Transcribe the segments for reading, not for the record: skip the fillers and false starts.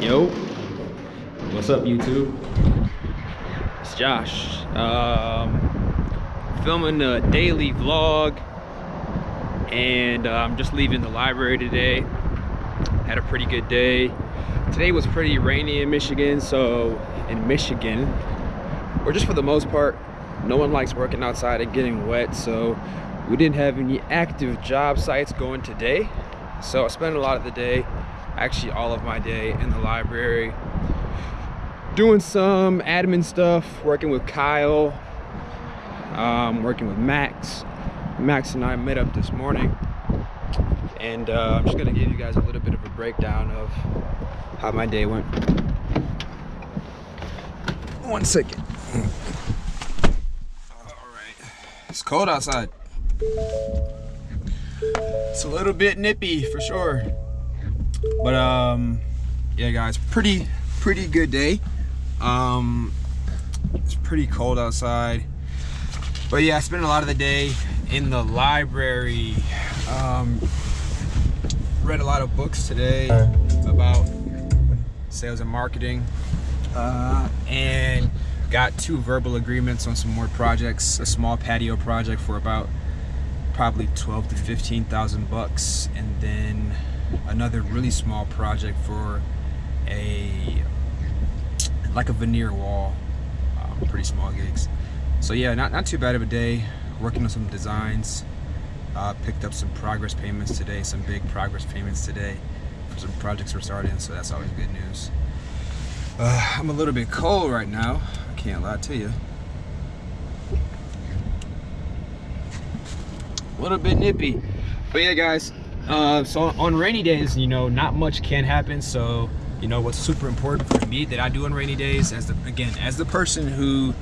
Yo, what's up YouTube? It's Josh. Filming a daily vlog, and I'm just leaving the library today. Had a pretty good day. Today was pretty rainy in Michigan, so or just for the most part, no one likes working outside and getting wet, so we didn't have any active job sites going today. So I spent a lot of the day, actually all of my day, in the library doing some admin stuff, working with Kyle, working with Max. Max and I met up this morning, and I'm just gonna give you guys a little bit of a breakdown of how my day went. 1 second. All right, it's cold outside. It's a little bit nippy for sure, but yeah guys, pretty good day. It's pretty cold outside, but yeah, I spent a lot of the day in the library. Read a lot of books today about sales and marketing, and got 2 verbal agreements on some more projects. A small patio project for about probably 12 to 15,000 bucks, and then another really small project for like a veneer wall. Pretty small gigs. So yeah, not too bad of a day. Working on some designs. Picked up some progress payments today, some big progress payments today for some projects we're starting, so that's always good news. I'm a little bit cold right now, I can't lie to you. A little bit nippy, but yeah guys, so on rainy days, you know, not much can happen. So you know what's super important for me that I do on rainy days, as the person who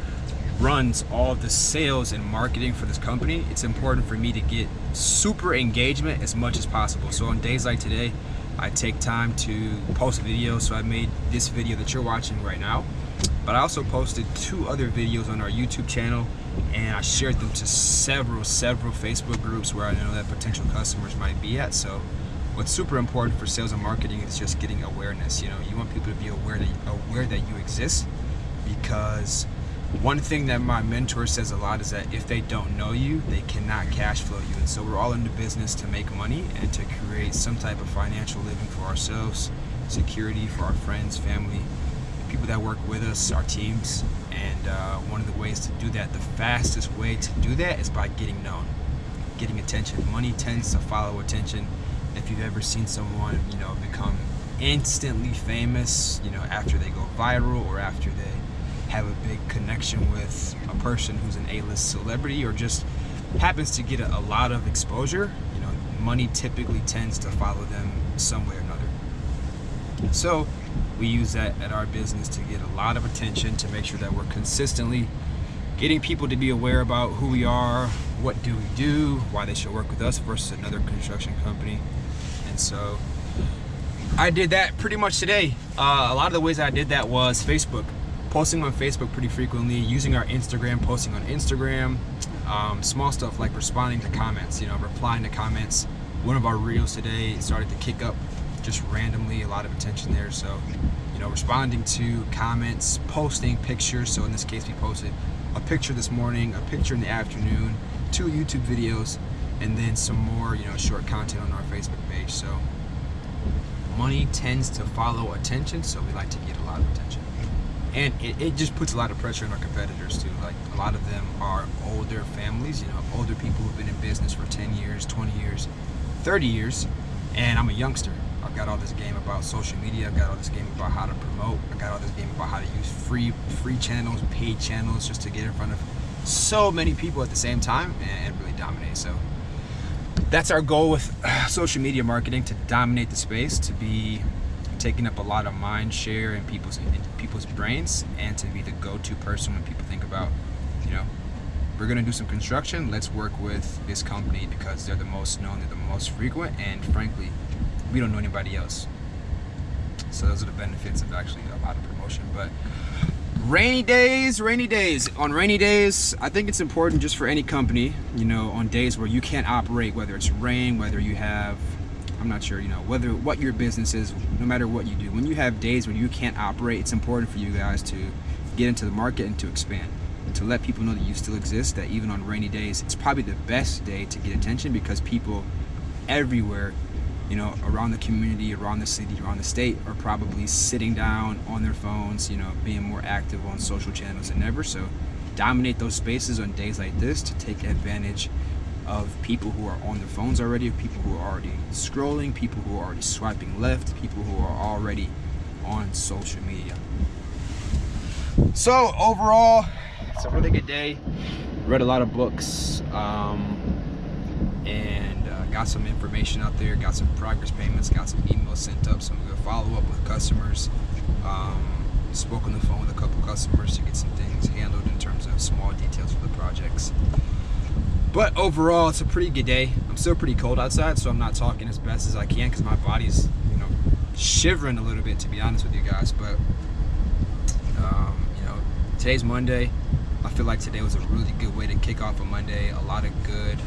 runs all of the sales and marketing for this company, it's important for me to get super engagement as much as possible. So on days like today, I take time to post videos. So I made this video that you're watching right now, but I also posted 2 other videos on our YouTube channel, and I shared them to several Facebook groups where I know that potential customers might be at. So what's super important for sales and marketing is just getting awareness. You know, you want people to be aware that you exist, because one thing that my mentor says a lot is that if they don't know you, they cannot cash flow you. And so we're all in the business to make money and to create some type of financial living for ourselves, security for our friends, family, people that work with us, our teams. And one of the ways to do that, the fastest way to do that, is by getting known, getting attention. Money tends to follow attention. If you've ever seen someone, you know, become instantly famous, you know, after they go viral or after they have a big connection with a person who's an A-list celebrity or just happens to get a lot of exposure, you know, money typically tends to follow them some way or another. So we use that at our business to get a lot of attention, to make sure that we're consistently getting people to be aware about who we are, what do we do, why they should work with us versus another construction company. And so I did that pretty much today. A lot of the ways I did that was Facebook. Posting on Facebook pretty frequently, using our Instagram, posting on Instagram, small stuff like responding to comments, you know, replying to comments. One of our reels today started to kick up just randomly, a lot of attention there. So, you know, responding to comments, posting pictures. So in this case, we posted a picture this morning, a picture in the afternoon, 2 YouTube videos, and then some more, you know, short content on our Facebook page. So money tends to follow attention, so we like to get a lot of attention. And it just puts a lot of pressure on our competitors too. Like, a lot of them are older families, you know, older people who've been in business for 10 years, 20 years, 30 years, and I'm a youngster. I've got all this game about social media, I've got all this game about how to promote, I've got all this game about how to use free channels, paid channels, just to get in front of so many people at the same time and really dominate. So that's our goal with social media marketing, to dominate the space, to be taking up a lot of mind share in people's brains, and to be the go-to person when people think about, you know, we're gonna do some construction, let's work with this company because they're the most known, they're the most frequent, and frankly, we don't know anybody else. So those are the benefits of actually a lot of promotion. But rainy days. On rainy days, I think it's important just for any company, you know, on days where you can't operate, whether it's rain, whether you have I'm not sure, you know, what your business is, no matter what you do, when you have days when you can't operate, it's important for you guys to get into the market and to expand, and to let people know that you still exist, that even on rainy days, it's probably the best day to get attention, because people everywhere, you know, around the community, around the city, around the state, are probably sitting down on their phones, you know, being more active on social channels than ever. So dominate those spaces on days like this to take advantage of people who are on their phones already, of people who are already scrolling, people who are already swiping left, people who are already on social media. So overall, it's a really good day. Read a lot of books, and got some information out there, got some progress payments, got some emails sent up, some good follow up with customers. Spoke on the phone with a couple customers to get some things handled in terms of small details for the projects. But overall, it's a pretty good day. I'm still pretty cold outside, so I'm not talking as best as I can because my body's, you know, shivering a little bit, to be honest with you guys. But you know, today's Monday. I feel like today was a really good way to kick off a Monday. A lot of good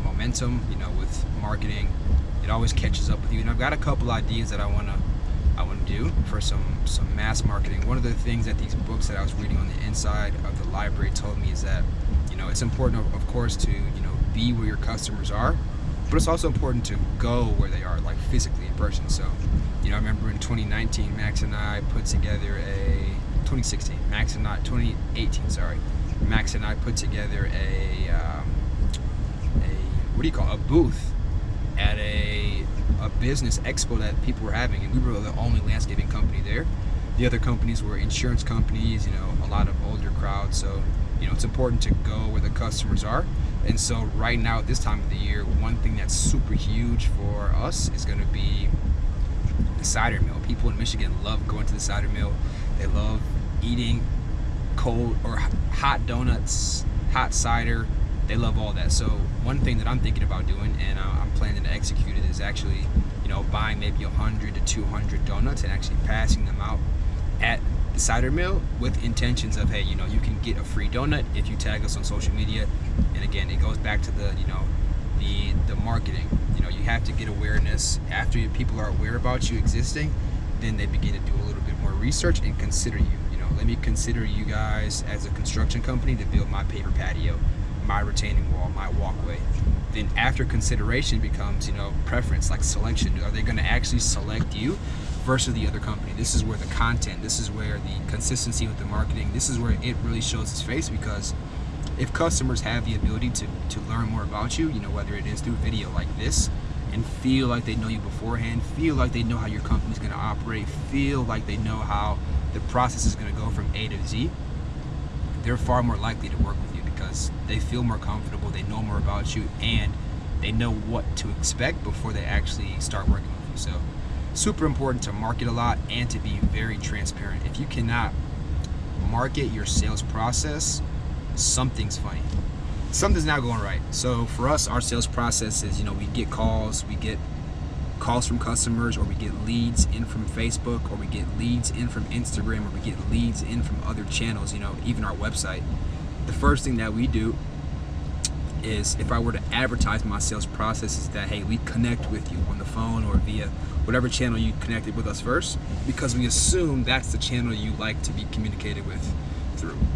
momentum, you know, with marketing. It always catches up with you, and I've got a couple ideas that I want to do for some mass marketing. One of the things that these books that I was reading on the inside of the library told me is that, you know, it's important, of course, to, you know, be where your customers are, but it's also important to go where they are, like physically in person. So, you know, I remember in 2019, Max and I put together 2018, sorry. Max and I put together a booth at a business expo that people were having, and we were the only landscaping company there. The other companies were insurance companies, you know, a lot of older crowds. So, you know, it's important to go where the customers are. And so right now at this time of the year, one thing that's super huge for us is going to be the cider mill. People in Michigan love going to the cider mill. They love eating cold or hot donuts, hot cider. They love all that. So one thing that I'm thinking about doing, and I'm planning to execute it, is actually, you know, buying maybe 100 to 200 donuts and actually passing them out at the cider mill with intentions of, hey, you know, you can get a free donut if you tag us on social media. And again, it goes back to the, you know, the marketing. You know, you have to get awareness. After people are aware about you existing, then they begin to do a little bit more research and consider you. You know, let me consider you guys as a construction company to build my paper patio, my retaining wall, my walkway. Then after consideration becomes, you know, preference, like selection. Are they going to actually select you versus the other company? This is where the content, this is where the consistency with the marketing, this is where it really shows its face. Because if customers have the ability to learn more about you, you know, whether it is through video like this, and feel like they know you beforehand, feel like they know how your company's going to operate, feel like they know how the process is going to go from A to Z, they're far more likely to work with you because they feel more comfortable, they know more about you, and they know what to expect before they actually start working with you. So super important to market a lot and to be very transparent. If you cannot market your sales process, something's funny. Something's not going right. So for us, our sales process is, you know, we get calls from customers, or we get leads in from Facebook, or we get leads in from Instagram, or we get leads in from other channels, you know, even our website. The first thing that we do is, if I were to advertise my sales process, is that, hey, we connect with you on the phone or via whatever channel you connected with us first, because we assume that's the channel you like to be communicated with through.